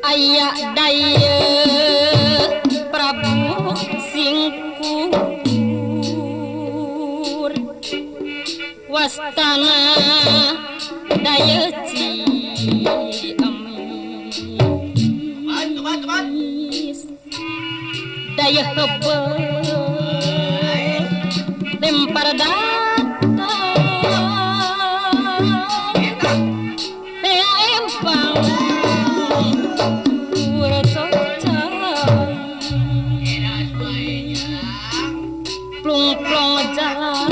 Ayak daya Prabu singkur wastana daya Ciamis daya hebel lempar datang empang plung-plung jalan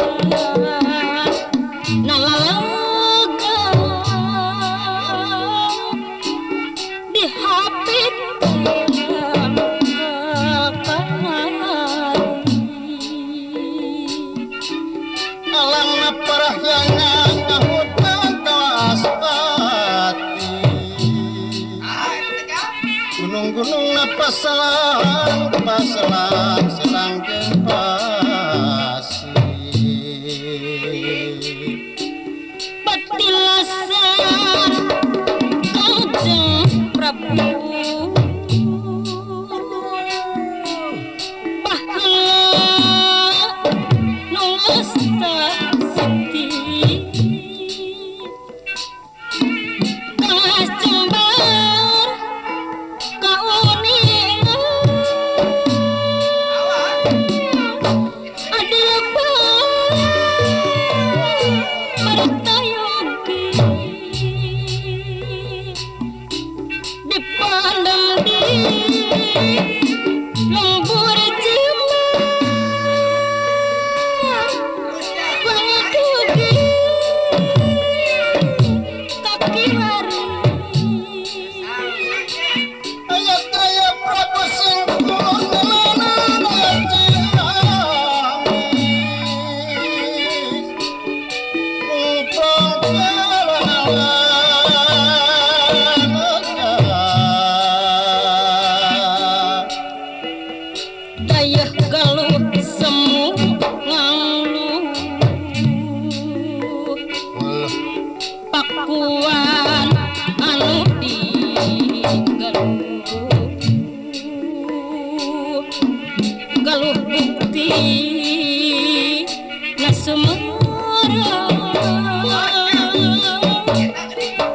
nalaga dihapit alang parah yang ngahutang kawas hati gunung-gunung pasalang selang kempasi petilasan Kanjeng Prabu baheula nu ngesta siti tengah jembar kauning dipandang di lembur jiwa pangadugi kaki hari ayat daya Prabu singkur ngelana Ciamis daya galuh semu ngangluh pakuan anu digaluh galuh bukti na sumera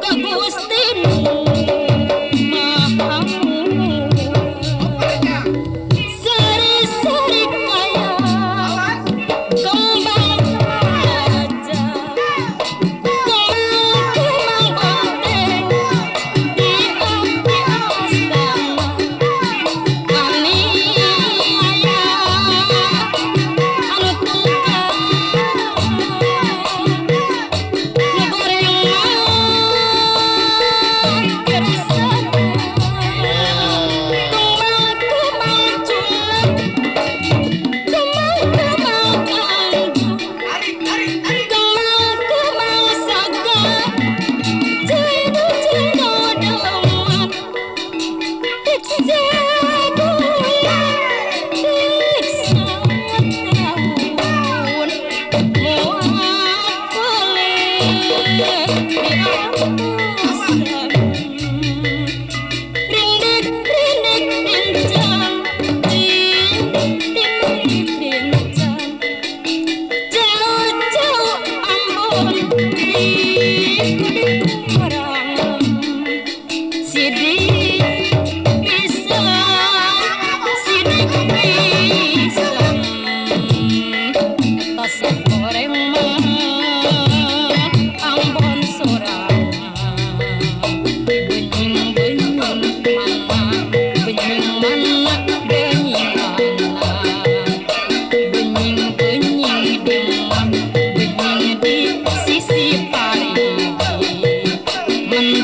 ka Gusti sari-sari kaya kembang raja kembang banteng di astana aniaya anu tungkang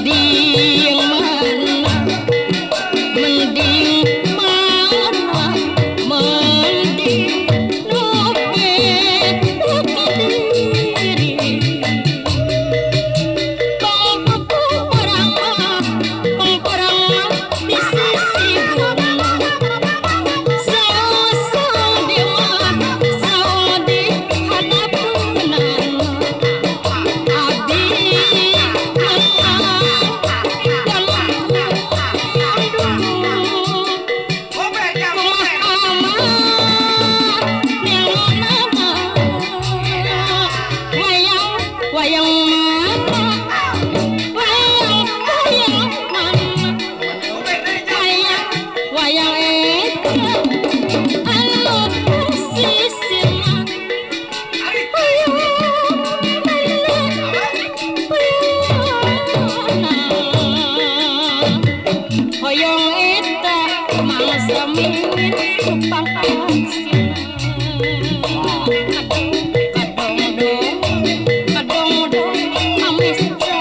dia Ciamis